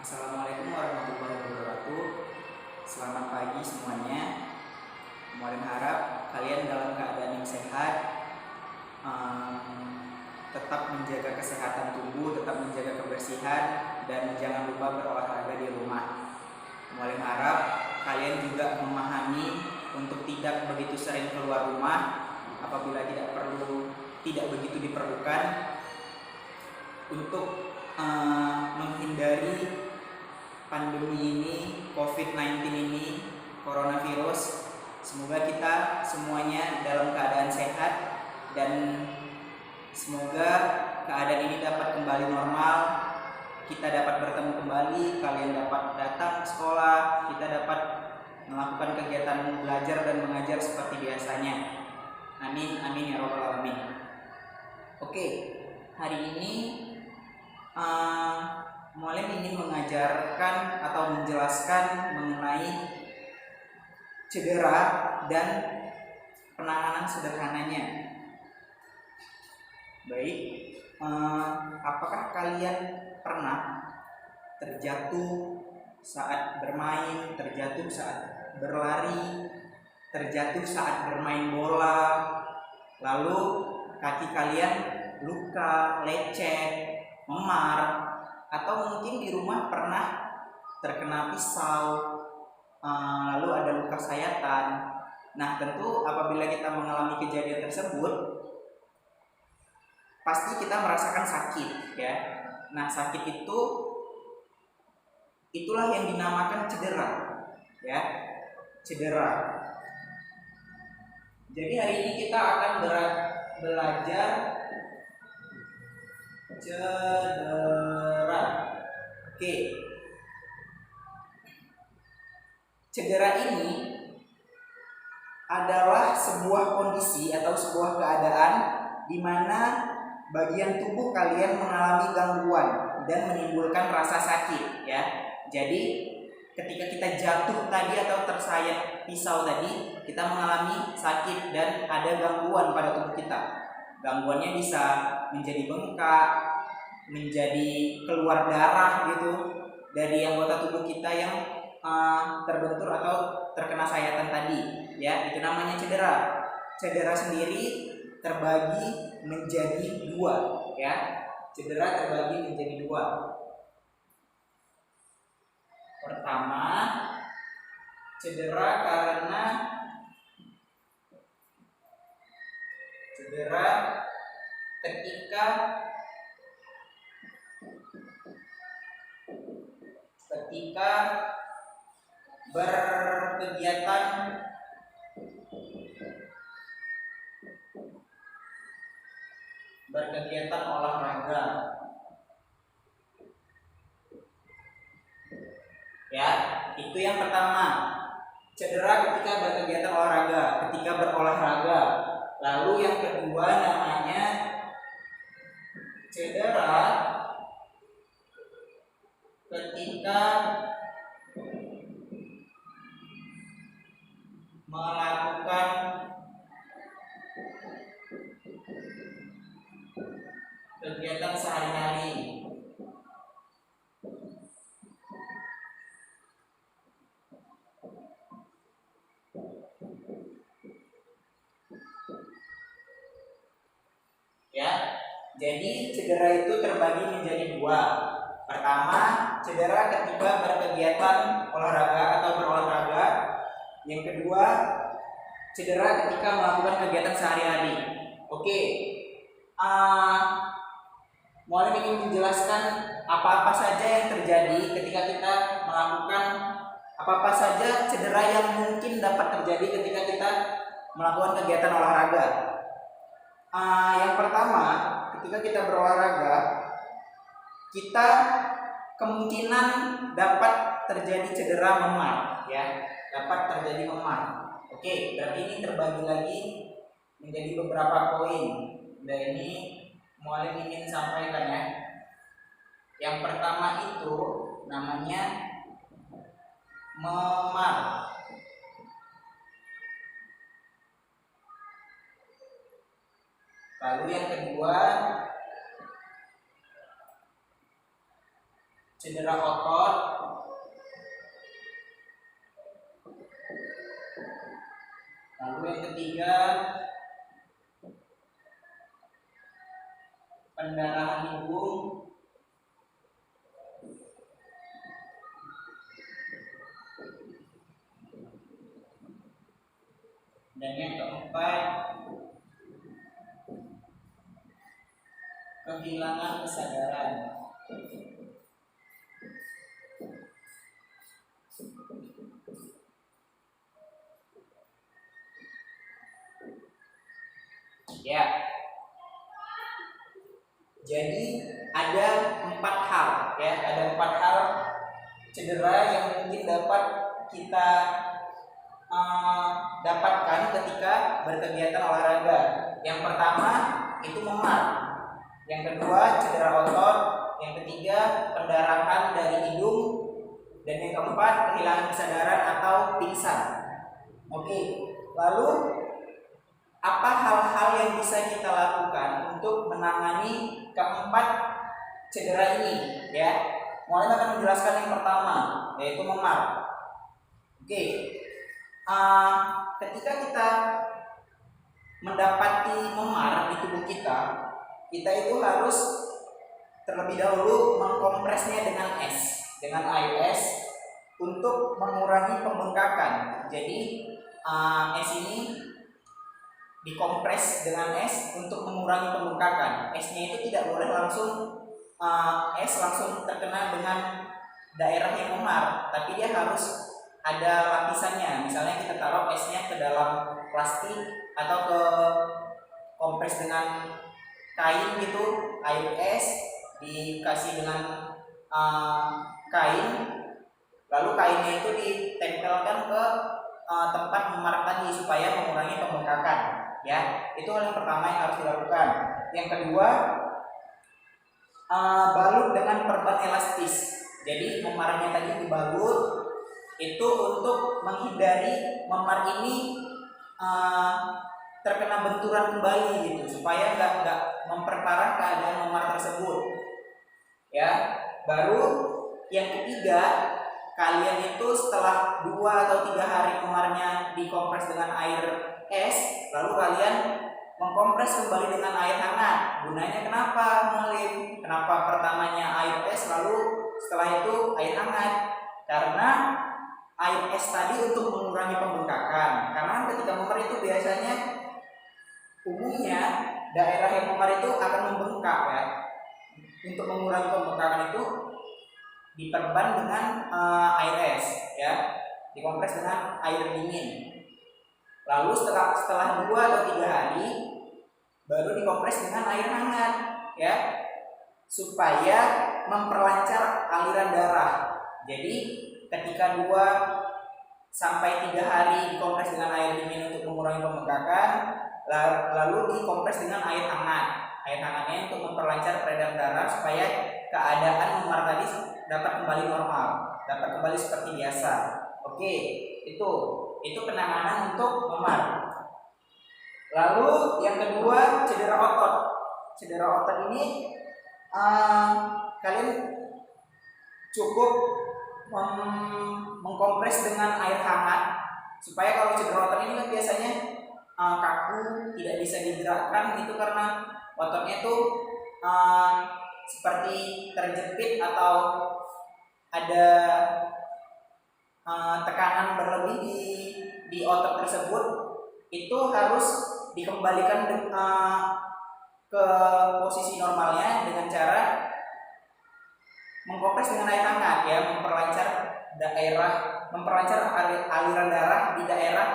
Assalamualaikum warahmatullahi wabarakatuh. Selamat pagi semuanya. Mualim harap kalian dalam keadaan yang sehat, tetap menjaga kesehatan tubuh, tetap menjaga kebersihan, dan jangan lupa berolahraga di rumah. Mualim harap kalian juga memahami untuk tidak begitu sering keluar rumah apabila tidak begitu diperlukan, untuk menghindari pandemi ini, COVID-19 ini, coronavirus. Semoga kita semuanya dalam keadaan sehat dan semoga keadaan ini dapat kembali normal. Kita dapat bertemu kembali, kalian dapat datang ke sekolah, kita dapat melakukan kegiatan belajar dan mengajar seperti biasanya. Amin, amin ya robbal alamin. Oke, hari ini Mualim ingin mengajarkan atau menjelaskan mengenai cedera dan penanganan sederhananya. Baik, apakah kalian pernah terjatuh saat bermain, terjatuh saat berlari, terjatuh saat bermain bola, lalu kaki kalian luka, lecet, memar, atau mungkin di rumah pernah terkena pisau, lalu ada luka sayatan. Nah, tentu apabila kita mengalami kejadian tersebut, pasti kita merasakan sakit, ya. Nah, sakit itulah yang dinamakan cedera, ya, cedera. Jadi hari ini kita akan belajar cedera. Oke. Cedera ini adalah sebuah kondisi atau sebuah keadaan di mana bagian tubuh kalian mengalami gangguan dan menimbulkan rasa sakit, ya. Jadi ketika kita jatuh tadi atau tersayat pisau tadi, kita mengalami sakit dan ada gangguan pada tubuh kita. Gangguannya bisa menjadi bengkak, menjadi keluar darah gitu dari anggota tubuh kita yang terbentur atau terkena sayatan tadi, ya. Itu namanya cedera. Cedera sendiri terbagi menjadi dua, ya. Cedera terbagi menjadi dua. Pertama, cedera ketika berkegiatan olahraga, ya. Itu yang pertama, cedera ketika berkegiatan olahraga, ketika berolahraga. Lalu yang kedua namanya cedera ketika melakukan kegiatan sehari-hari. Ya, jadi cedera itu terbagi menjadi dua. Pertama, cedera ketika berkegiatan olahraga atau berolahraga. Yang kedua, cedera ketika melakukan kegiatan sehari-hari. Oke, Mualim ingin menjelaskan apa-apa saja yang terjadi ketika kita melakukan apa-apa saja cedera yang mungkin dapat terjadi ketika kita melakukan kegiatan olahraga. Yang pertama, ketika kita berolahraga, kita kemungkinan dapat terjadi cedera memar, ya, dapat terjadi memar. Oke, berarti ini terbagi lagi menjadi beberapa poin. Nah, ini Mualim ingin sampaikan, ya. Yang pertama itu namanya memar. Lalu yang kedua cedera otot, lalu yang ketiga pendarahan hidung, dan yang keempat kehilangan kesadaran. Ya, jadi ada 4 hal ya, ada 4 hal cedera yang mungkin dapat kita dapatkan ketika berkegiatan olahraga. Yang pertama itu memar, yang kedua cedera otot, yang ketiga pendarahan dari hidung, dan yang keempat kehilangan kesadaran atau pingsan. Oke, lalu apa hal-hal yang bisa kita lakukan untuk menangani keempat cedera ini ya? Mulai akan menjelaskan yang pertama, yaitu memar. Oke, ketika kita mendapati memar di tubuh kita itu harus terlebih dahulu mengkompresnya dengan es, dengan air es untuk mengurangi pembengkakan. Jadi es ini dikompres dengan es untuk mengurangi pembengkakan. Esnya itu tidak boleh langsung langsung terkena dengan daerah yang memar, tapi dia harus ada lapisannya. Misalnya kita taruh esnya ke dalam plastik atau ke kompres dengan kain gitu, air es dikasih dengan kain, lalu kainnya itu ditempelkan ke tempat memar tadi supaya mengurangi pembengkakan ya. Itu hal yang pertama yang harus dilakukan. Yang kedua, balut dengan perban elastis. Jadi memarnya tadi dibalut itu untuk menghindari memar ini terkena benturan kembali gitu, supaya nggak memperparah keadaan memar tersebut ya. Baru yang ketiga, kalian itu setelah 2 atau 3 hari memarnya dikompres dengan air es, lalu kalian mengkompres kembali dengan air hangat. Gunanya kenapa, Mulim? Kenapa pertamanya air es lalu setelah itu air hangat? Karena air es tadi untuk mengurangi pembengkakan. Karena ketika memar itu biasanya umumnya daerah yang memar itu akan membengkak ya. Untuk mengurangi pembengkakan itu diperban dengan air es ya, dikompres dengan air dingin. Lalu setelah 2 atau 3 hari baru dikompres dengan air hangat ya, supaya memperlancar aliran darah. Jadi ketika 2 sampai 3 hari dikompres dengan air dingin untuk mengurangi pembengkakan, lalu dikompres dengan air hangat. Air hangatnya untuk memperlancar peredaran darah supaya keadaan memar tadi dapat kembali normal, dapat kembali seperti biasa. Oke, itu penanganan untuk memar. Lalu yang kedua, cedera otot. Cedera otot ini kalian cukup mengkompres dengan air hangat, supaya kalau cedera otot ini kan biasanya kaku, tidak bisa digerakkan, itu karena ototnya itu seperti terjepit atau ada tekanan berlebih di otot tersebut. Itu harus dikembalikan ke posisi normalnya dengan cara mengkompres dengan air hangat ya, memperlancar aliran darah di daerah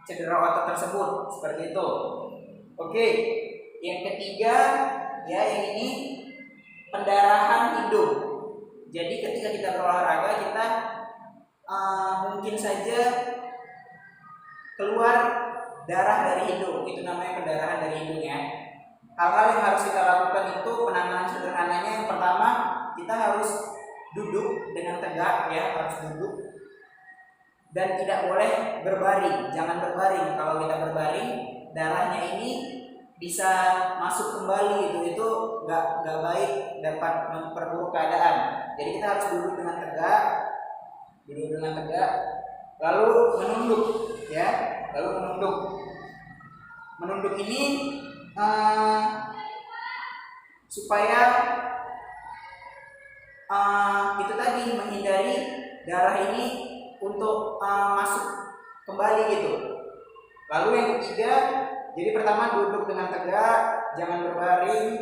cedera otot tersebut, seperti itu. Oke, yang ketiga ya, yang ini pendarahan hidung. Jadi ketika kita berolahraga, kita mungkin saja keluar darah dari hidung, itu namanya pendarahan dari hidung ya. Hal-hal yang harus kita lakukan itu penanganan sederhananya, yang pertama kita harus duduk dengan tegak ya, harus duduk dan tidak boleh berbaring, jangan berbaring. Kalau kita berbaring, darahnya ini bisa masuk kembali, itu nggak baik, dapat memperburuk keadaan. Jadi kita harus duduk dengan tegak, lalu menunduk, ya, lalu menunduk. Menunduk ini supaya itu tadi menghindari darah ini untuk masuk kembali gitu. Lalu yang ketiga, jadi pertama duduk dengan tegak, jangan berbaring.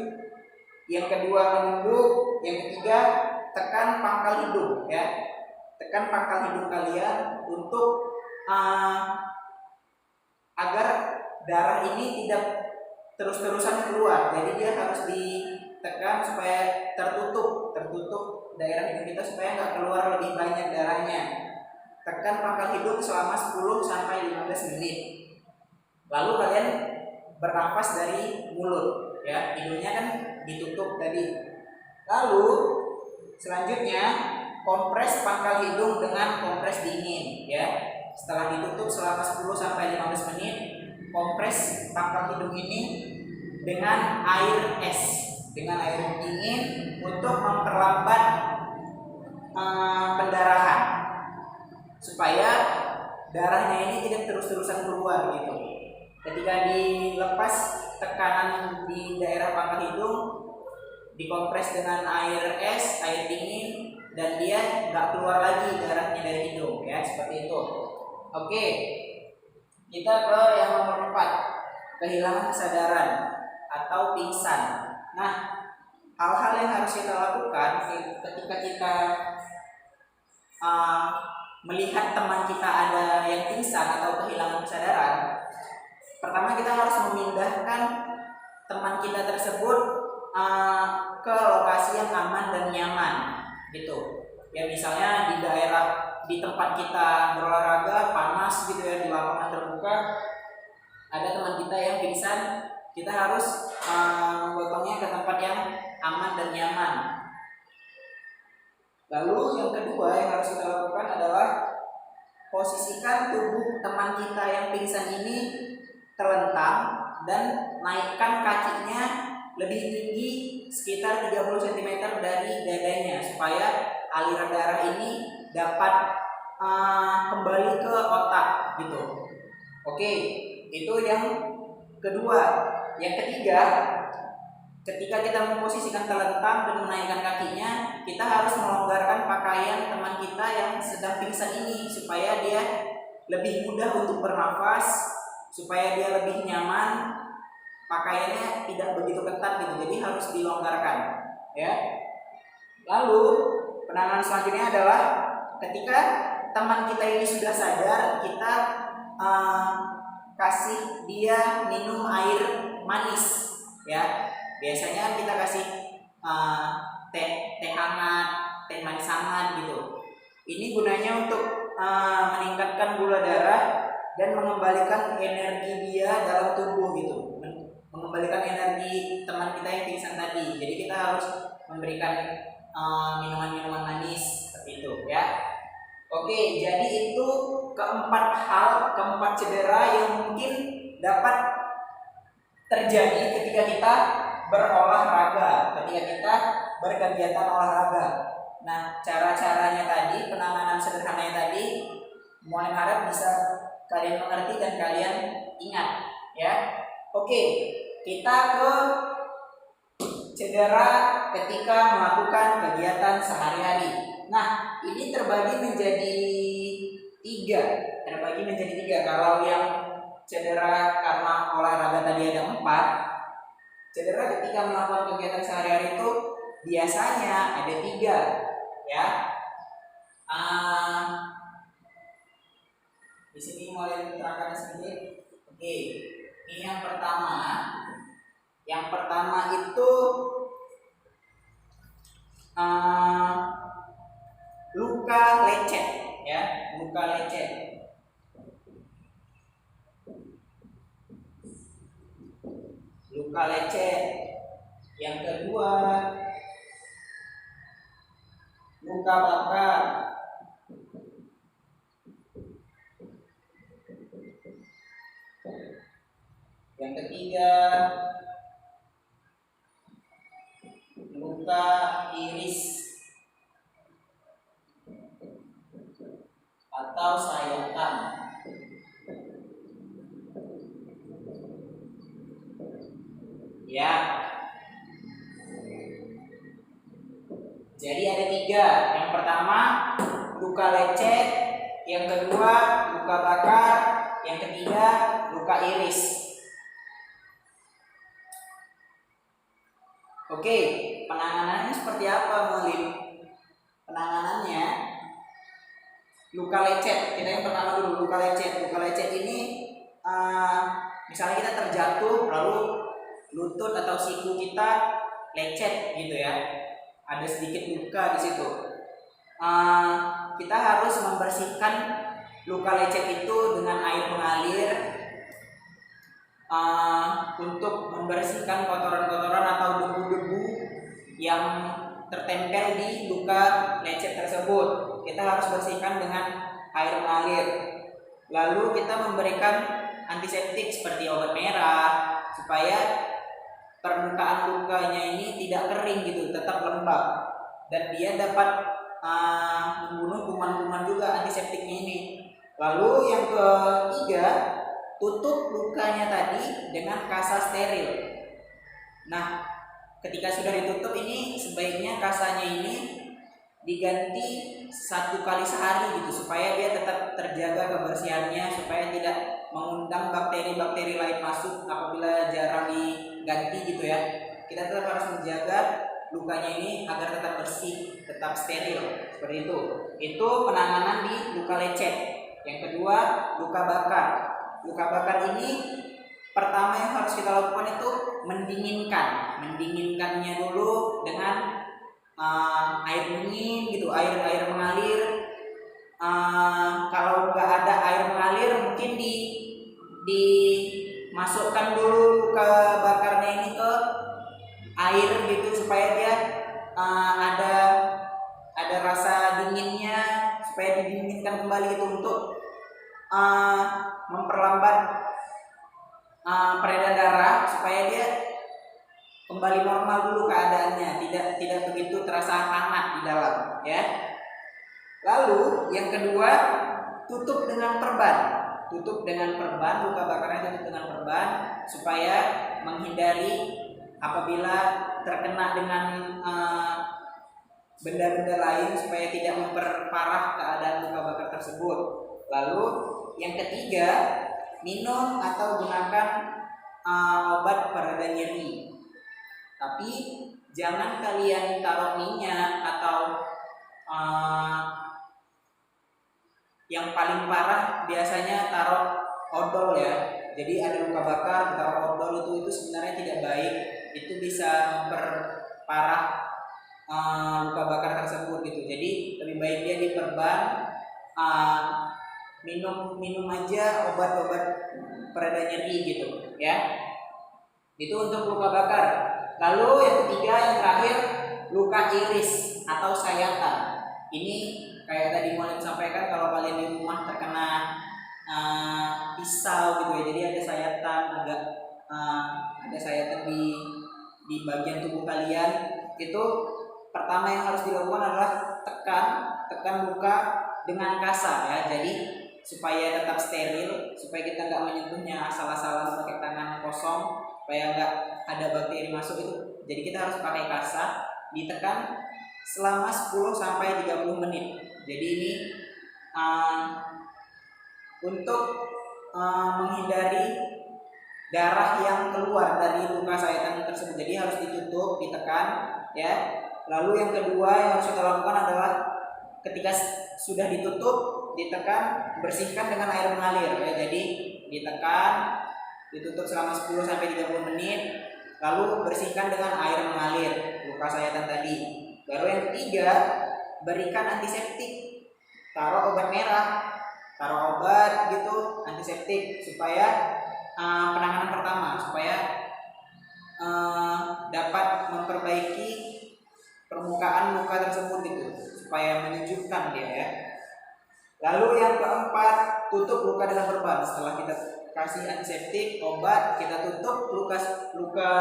Yang kedua menunduk, yang ketiga tekan pangkal hidung, ya. Tekan pangkal hidung kalian untuk agar darah ini tidak terus-terusan keluar. Jadi dia harus ditekan supaya tertutup daerah hidung kita supaya nggak keluar lebih banyak darahnya. Tekan pangkal hidung selama 10 sampai 15 menit. Lalu kalian bernafas dari mulut, ya. Hidungnya kan ditutup tadi. Lalu selanjutnya kompres pangkal hidung dengan kompres dingin, ya. Setelah ditutup selama 10 sampai 15 menit, kompres pangkal hidung ini dengan air es, dengan air dingin untuk memperlambat pendarahan supaya darahnya ini tidak terus-terusan keluar gitu. Ketika dilepas tekanan di daerah pangkal hidung, dikompres dengan air es, air dingin, dan dia nggak keluar lagi darahnya dari hidung, ya, seperti itu. Oke, kita ke yang nomor 4, kehilangan kesadaran atau pingsan. Nah, hal-hal yang harus kita lakukan ketika kita melihat teman kita ada yang pingsan atau kehilangan kesadaran. Pertama, kita harus memindahkan teman kita tersebut ke lokasi yang aman dan nyaman, gitu. Ya, misalnya di tempat kita berolahraga panas gitu, ya, di lapangan terbuka ada teman kita yang pingsan, kita harus menggotongnya ke tempat yang aman dan nyaman. Lalu yang kedua yang harus kita lakukan adalah posisikan tubuh teman kita yang pingsan ini terlentang dan naikkan kakinya lebih tinggi sekitar 30 cm dari dadanya supaya aliran darah ini dapat kembali ke otak gitu. Oke, itu yang kedua. Yang ketiga, ketika kita memposisikan terlentang dan menaikkan kakinya, kita harus melonggarkan pakaian teman kita yang sedang pingsan ini supaya dia lebih mudah untuk bernafas, supaya dia lebih nyaman. Pakaiannya tidak begitu ketat gitu, jadi harus dilonggarkan, ya. Lalu penanganan selanjutnya adalah ketika teman kita ini sudah sadar, kita kasih dia minum air manis, ya. Biasanya kita kasih teh hangat, teh manis hangat gitu. Ini gunanya untuk meningkatkan gula darah dan mengembalikan energi dia dalam tubuh gitu, mengembalikan energi teman kita yang pingsan tadi. Jadi kita harus memberikan minuman-minuman manis seperti itu, ya. Oke, jadi itu keempat cedera yang mungkin dapat terjadi ketika kita berolahraga, ketika kita berkegiatan olahraga. Nah, cara-caranya tadi, penanganan sederhananya tadi, mohon harap bisa kalian mengerti dan kalian ingat, ya. Oke, kita ke cedera ketika melakukan kegiatan sehari-hari. Nah, ini terbagi menjadi tiga. Kalau yang cedera karena olahraga tadi ada 4. Cedera ketika melakukan kegiatan sehari-hari itu biasanya ada 3, ya. Di sini mulai diterangkan sedikit. Oke, ini yang pertama. Yang pertama itu luka lecet, ya, luka lecet. Luka lecet. Yang kedua, luka bakar. Yang ketiga, luka iris atau sayatan. Ya. Jadi ada 3. Yang pertama luka lecet, yang kedua luka bakar, yang ketiga luka iris. Oke, penanganannya seperti apa, Mulim? Penanganannya luka lecet. Kita yang pertama dulu luka lecet. Luka lecet ini misalnya kita terjatuh lalu lutut atau siku kita lecet gitu ya. Ada sedikit luka di situ. Kita harus membersihkan luka lecet itu dengan air mengalir untuk membersihkan kotoran-kotoran atau debu-debu yang tertempel di luka lecet tersebut. Kita harus bersihkan dengan air mengalir. Lalu kita memberikan antiseptik seperti obat merah supaya permukaan lukanya ini tidak kering gitu, tetap lembab dan dia dapat membunuh kuman-kuman juga antiseptiknya ini. Lalu yang ketiga, tutup lukanya tadi dengan kasa steril. Nah, ketika sudah ditutup ini sebaiknya kasanya ini diganti 1 kali sehari gitu supaya dia tetap terjaga kebersihannya, supaya tidak mengundang bakteri-bakteri lain masuk apabila jarang diganti gitu ya. Kita tetap harus menjaga lukanya ini agar tetap bersih, tetap steril seperti itu. Itu penanganan di luka lecet. Yang kedua, luka bakar. Luka bakar ini pertama yang harus kita lakukan itu mendinginkannya dulu dengan air dingin gitu, air mengalir. Kalau nggak ada air mengalir mungkin dimasukkan dulu luka bakarnya ini ke air gitu supaya dia ada rasa dinginnya, supaya didinginkan kembali gitu untuk memperlambat peredaran darah supaya dia kembali normal dulu keadaannya, tidak begitu terasa hangat di dalam ya. Lalu yang kedua, tutup dengan perban. Luka bakarnya tutup dengan perban supaya menghindari apabila terkena dengan benda-benda lain supaya tidak memperparah keadaan luka bakar tersebut. Lalu yang ketiga, minum atau gunakan obat pereda nyeri. Tapi jangan kalian taruh minyak atau yang paling parah biasanya taruh odol ya. Jadi ada luka bakar, taruh odol itu sebenarnya tidak baik. Itu bisa memperparah luka bakar tersebut gitu. Jadi lebih baik dia diperban, minum aja obat-obat pereda nyeri gitu ya. Itu untuk luka bakar. Lalu yang ketiga, yang terakhir, luka iris atau sayatan. Ini kayak tadi Muhammad sampaikan, kalau kalian di rumah terkena pisau gitu ya, jadi ada sayatan, ada sayatan di bagian tubuh kalian, itu pertama yang harus dilakukan adalah tekan luka dengan kasar ya. Jadi supaya tetap steril, supaya kita nggak menyentuhnya asal-asalan pakai tangan kosong, supaya nggak ada bakteri masuk itu. Jadi kita harus pakai kasa, ditekan selama 10 sampai 30 menit. Jadi ini untuk menghindari darah yang keluar dari luka sayatan tersebut. Jadi harus ditutup, ditekan ya. Lalu yang kedua yang harus kita lakukan adalah ketika sudah ditutup, ditekan, bersihkan dengan air mengalir ya. Jadi ditekan, ditutup selama 10 sampai 30 menit, lalu bersihkan dengan air mengalir luka sayatan tadi. Baru yang ketiga, berikan antiseptik. Taruh obat merah, taruh obat gitu, antiseptik supaya penanganan pertama, supaya dapat memperbaiki permukaan luka tersebut gitu, supaya menyejukkan dia ya. Lalu yang keempat, tutup luka dengan perban. Setelah kita kasih antiseptik, obat, kita tutup luka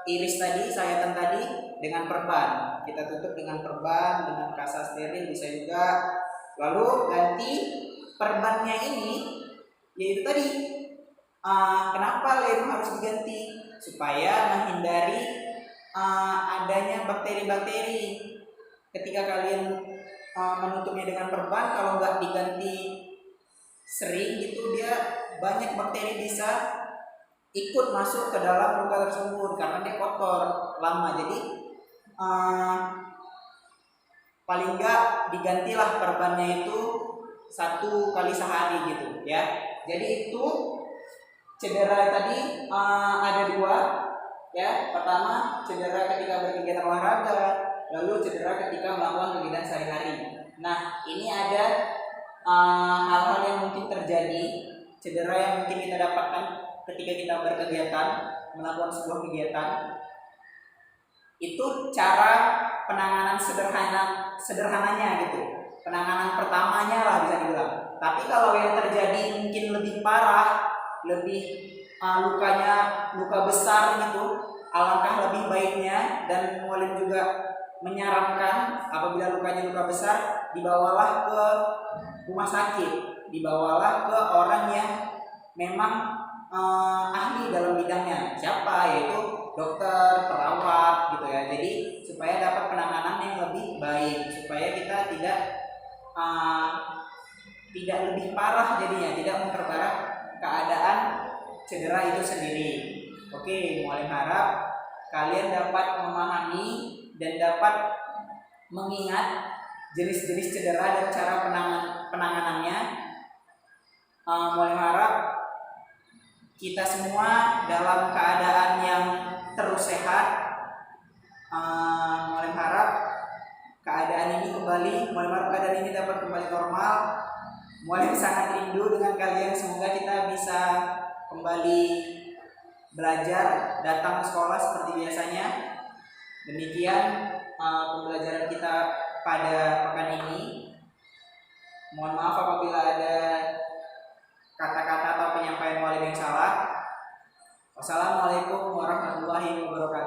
iris tadi, sayatan tadi dengan perban. Kita tutup dengan perban, dengan kasa steril bisa juga. Lalu ganti perbannya ini, yaitu tadi kenapa lem harus diganti? Supaya menghindari adanya bakteri-bakteri. Ketika kalian menutupnya dengan perban, kalau nggak diganti sering gitu, dia banyak bakteri bisa ikut masuk ke dalam luka tersebut karena dia kotor lama. Jadi paling nggak digantilah perbannya itu 1 kali sehari gitu ya. Jadi itu cedera tadi ada 2 ya. Pertama, cedera ketika berkegiatan olahraga, lalu cedera ketika melakukan kegiatan sehari-hari. Nah, ini ada hal-hal yang mungkin terjadi, cedera yang mungkin kita dapatkan ketika kita berkegiatan, melakukan sebuah kegiatan. Itu cara penanganan sederhananya gitu, penanganan pertamanya lah bisa dibilang. Tapi kalau yang terjadi mungkin lebih parah, lebih lukanya luka besar gitu, alangkah lebih baiknya dan mualim juga menyarankan apabila lukanya luka besar, dibawalah ke rumah sakit, dibawalah ke orang yang memang ahli dalam bidangnya. Siapa? Yaitu dokter, perawat gitu ya. Jadi supaya dapat penanganan yang lebih baik, supaya kita tidak lebih parah jadinya, tidak memperparah keadaan cedera itu sendiri. Oke, mualim harap kalian dapat memahami dan dapat mengingat jenis-jenis cedera dan cara penanganannya. Mualim harap kita semua dalam keadaan yang terus sehat. Mualim harap keadaan ini dapat kembali normal. Mualim sangat rindu dengan kalian. Semoga kita bisa kembali belajar, datang ke sekolah seperti biasanya. Demikian pembelajaran kita pada pekan ini. Mohon maaf apabila ada kata-kata atau penyampaian mualim yang salah. Wassalamualaikum warahmatullahi wabarakatuh.